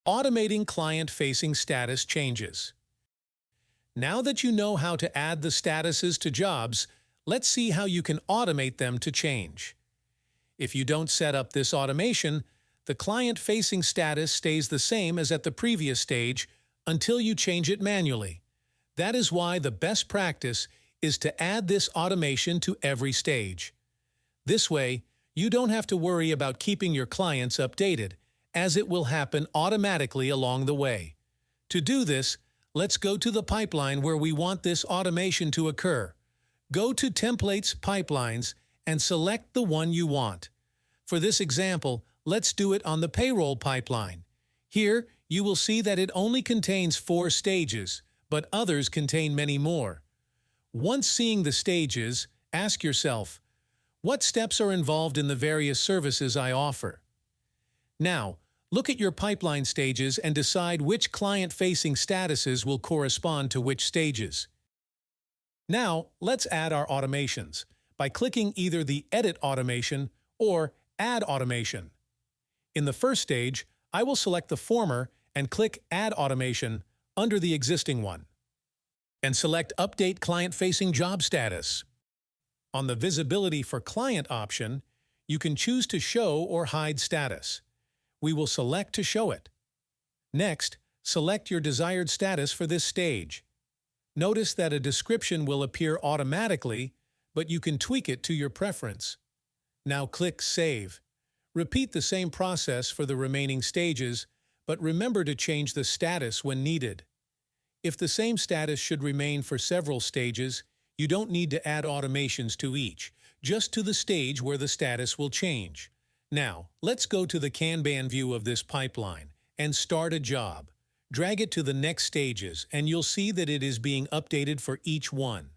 Automating client-facing status changes. Now that you know how to add the statuses to jobs, let's see how you can automate them to change. If you don't set up this automation, the client-facing status stays the same as at the previous stage until you change it manually. That is why the best practice is to add this automation to every stage. This way, you don't have to worry about keeping your clients updated, as it will happen automatically along the way. To do this, let's go to the pipeline where we want this automation to occur. Go to Templates, Pipelines, and select the one you want. For this example, let's do it on the payroll pipeline. Here, you will see that it only contains 4 stages, but others contain many more. Once seeing the stages, ask yourself, what steps are involved in the various services I offer? Now, look at your pipeline stages and decide which client-facing statuses will correspond to which stages. Now, let's add our automations by clicking either the Edit Automation or Add Automation. In the first stage, I will select the former and click Add Automation under the existing one, and select Update Client-Facing Job Status. On the Visibility for Client option, you can choose to show or hide status. We will select to show it. Next, select your desired status for this stage. Notice that a description will appear automatically, but you can tweak it to your preference. Now click Save. Repeat the same process for the remaining stages, but remember to change the status when needed. If the same status should remain for several stages, you don't need to add automations to each, just to the stage where the status will change. Now, let's go to the Kanban view of this pipeline and start a job. Drag it to the next stages and you'll see that it is being updated for each one.